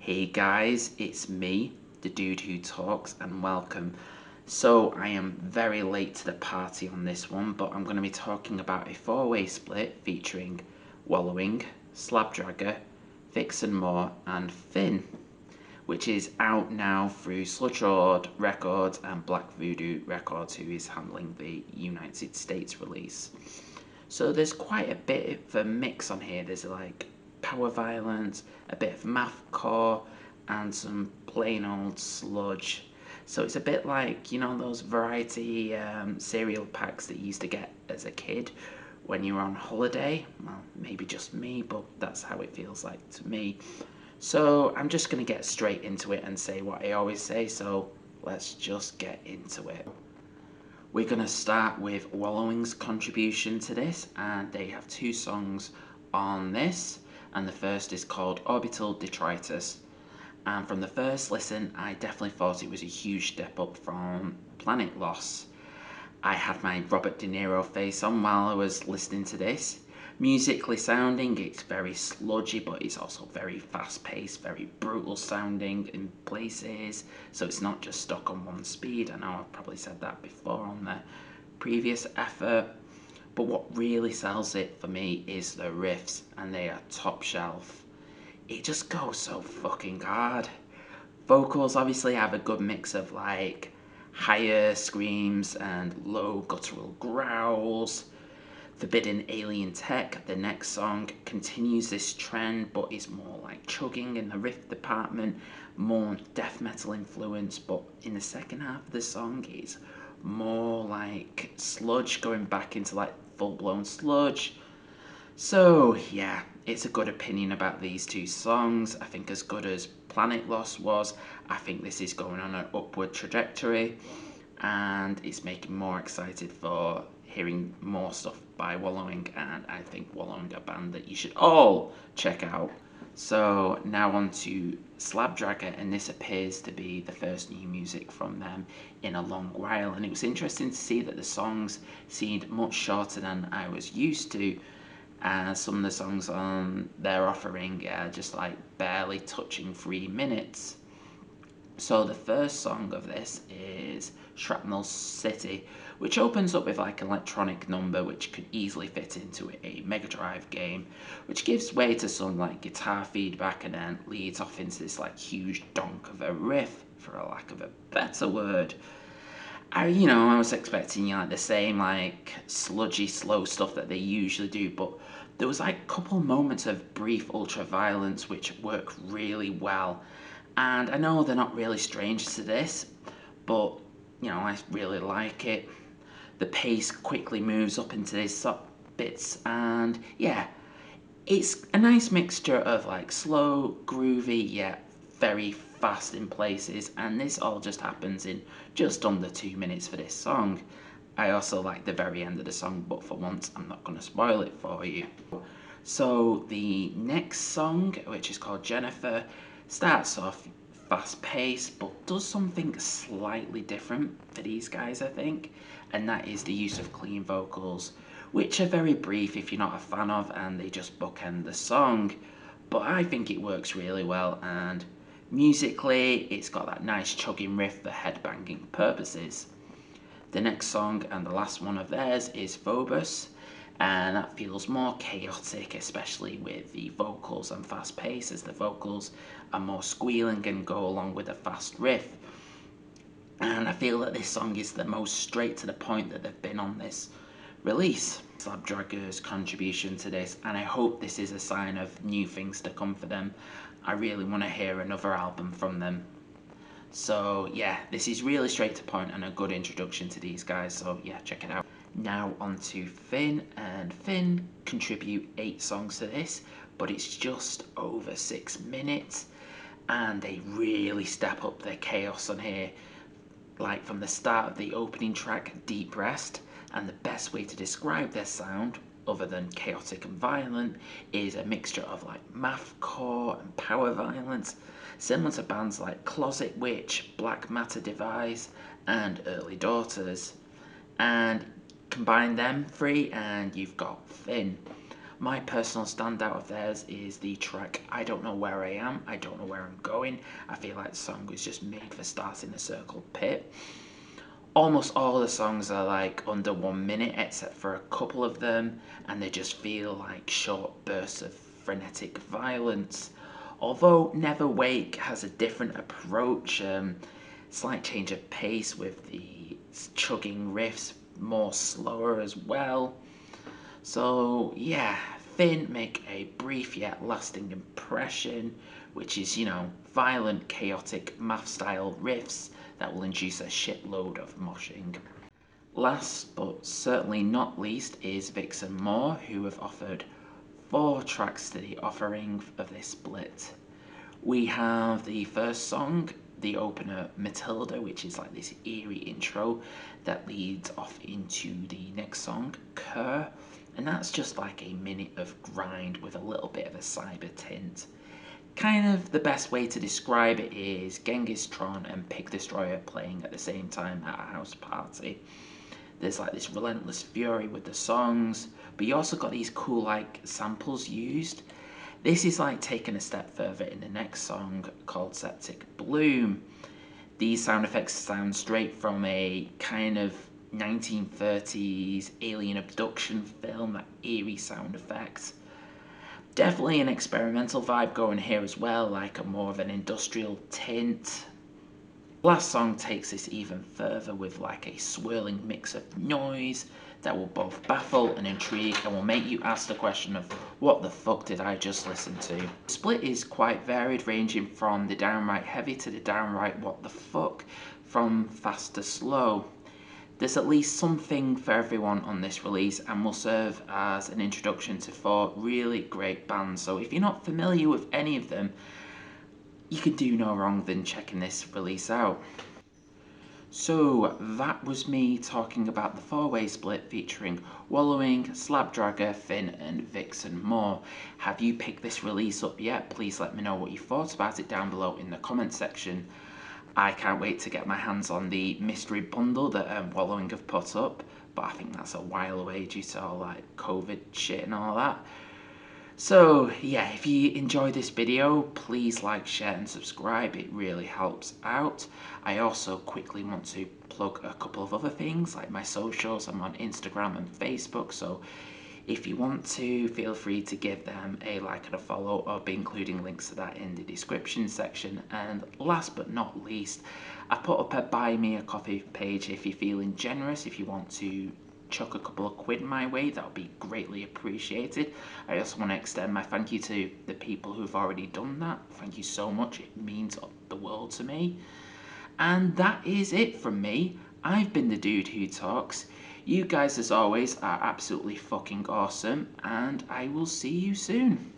Hey guys, it's me, the dude who talks, and welcome. So I am very late to the party on this one, but I'm going to be talking about a four-way split featuring Wallowing, Slabdragger, Vixen Maw, and Finn, which is out now through Sludge Records and Black Voodoo Records, who is handling the United States release. So there's quite a bit of a mix on here. There's like power violence, a bit of mathcore, and some plain old sludge. So it's a bit like, you know, those variety cereal packs that you used to get as a kid when you were on holiday. Well, maybe just me, but that's how it feels like to me. So I'm just going to get straight into it and say what I always say, so let's just get into it. We're going to start with Wallowing's contribution to this, and they have two songs on this, and the first is called Orbital Detritus. And from the first listen, I definitely thought it was a huge step up from Planet Loss. I had my Robert De Niro face on while I was listening to this. Musically sounding, it's very sludgy, but it's also very fast-paced, very brutal sounding in places, so it's not just stuck on one speed. I know I've probably said that before on the previous effort, but what really sells it for me is the riffs, and they are top shelf. It just goes so fucking hard. Vocals obviously have a good mix of like higher screams and low guttural growls. Forbidden Alien Tech, the next song, continues this trend, but is more like chugging in the riff department, more death metal influence, but in the second half of the song it's more like sludge, going back into like full-blown sludge. So yeah, it's a good opinion about these two songs. I think as good as Planet Loss was, I think this is going on an upward trajectory, and it's making me more excited for hearing more stuff by Wallowing, and I think Wallowing a band that you should all check out. So now on to Slabdragger, and this appears to be the first new music from them in a long while, and it was interesting to see that the songs seemed much shorter than I was used to. Some of the songs on their offering are just like barely touching 3 minutes. So the first song of this is Shrapnel City, which opens up with like an electronic number which could easily fit into a Mega Drive game, which gives way to some like guitar feedback and then leads off into this like huge donk of a riff, for a lack of a better word. I was expecting like the same like sludgy slow stuff that they usually do, but there was like a couple moments of brief ultra violence which work really well. And I know they're not really strangers to this, but I really like it. The pace quickly moves up into these bits, and yeah, it's a nice mixture of like slow, groovy, yet very fast in places, and this all just happens in just under 2 minutes for this song. I also like the very end of the song, but for once I'm not going to spoil it for you. So the next song, which is called Jennifer, starts off fast-paced, but does something slightly different for these guys, I think, and that is the use of clean vocals, which are very brief if you're not a fan of, and they just bookend the song. But I think it works really well, and musically, it's got that nice chugging riff for headbanging purposes. The next song, and the last one of theirs, is Phobos, and that feels more chaotic, especially with the vocals and fast pace, as the vocals are more squealing and go along with a fast riff. And I feel that this song is the most straight to the point that they've been on this release. Slabdragger's contribution to this, and I hope this is a sign of new things to come for them. I really want to hear another album from them. So yeah, this is really straight to point and a good introduction to these guys, so yeah, check it out. Now on to Finn, and Finn contribute 8 songs to this, but it's just over 6 minutes, and they really step up their chaos on here. Like from the start of the opening track, Deep Rest, and the best way to describe their sound, other than chaotic and violent, is a mixture of like mathcore and power violence, similar to bands like Closet Witch, Black Matter Device, and Early Daughters. And combine them 3 and you've got Finn. My personal standout of theirs is the track I Don't Know Where I Am, I Don't Know Where I'm Going. I feel like the song was just made for starting a circle pit. Almost all the songs are like under 1 minute except for a couple of them, and they just feel like short bursts of frenetic violence. Although Never Wake has a different approach, slight change of pace with the chugging riffs, more slower as well. So yeah, Finn make a brief yet lasting impression, which is, violent, chaotic, math-style riffs that will induce a shitload of moshing. Last but certainly not least is Vixen Maw, who have offered 4 tracks to the offering of this split. We have the first song, the opener Matilda, which is like this eerie intro that leads off into the next song, Kerr, and that's just like a minute of grind with a little bit of a cyber tint. Kind of the best way to describe it is Genghis Tron and Pig Destroyer playing at the same time at a house party. There's like this relentless fury with the songs, but you also got these cool like samples used. This is like taken a step further in the next song called Septic Bloom. These sound effects sound straight from a kind of 1930s alien abduction film, that eerie sound effects. Definitely an experimental vibe going here as well, like a more of an industrial tint. Last song takes this even further with like a swirling mix of noise that will both baffle and intrigue and will make you ask the question of what the fuck did I just listen to? The split is quite varied, ranging from the downright heavy to the downright what the fuck, from fast to slow. There's at least something for everyone on this release and will serve as an introduction to 4 really great bands. So if you're not familiar with any of them, you could do no wrong than checking this release out. So that was me talking about the 4-way split featuring Wallowing, Slabdragger, Finn and Vixen Maw. Have you picked this release up yet? Please let me know what you thought about it down below in the comment section. I can't wait to get my hands on the mystery bundle that Wallowing have put up, but I think that's a while away due to all like COVID shit and all that. So yeah, if you enjoyed this video, please like, share and subscribe. It really helps out. I also quickly want to plug a couple of other things like my socials. I'm on Instagram and Facebook, so if you want to, feel free to give them a like and a follow. I'll be including links to that in the description section. And last but not least, I put up a buy me a coffee page if you're feeling generous. If you want to chuck a couple of quid my way, that would be greatly appreciated. I also want to extend my thank you to the people who've already done that. Thank you so much, it means the world to me. And that is it from me. I've been the dude who talks. You guys, as always, are absolutely fucking awesome, and I will see you soon.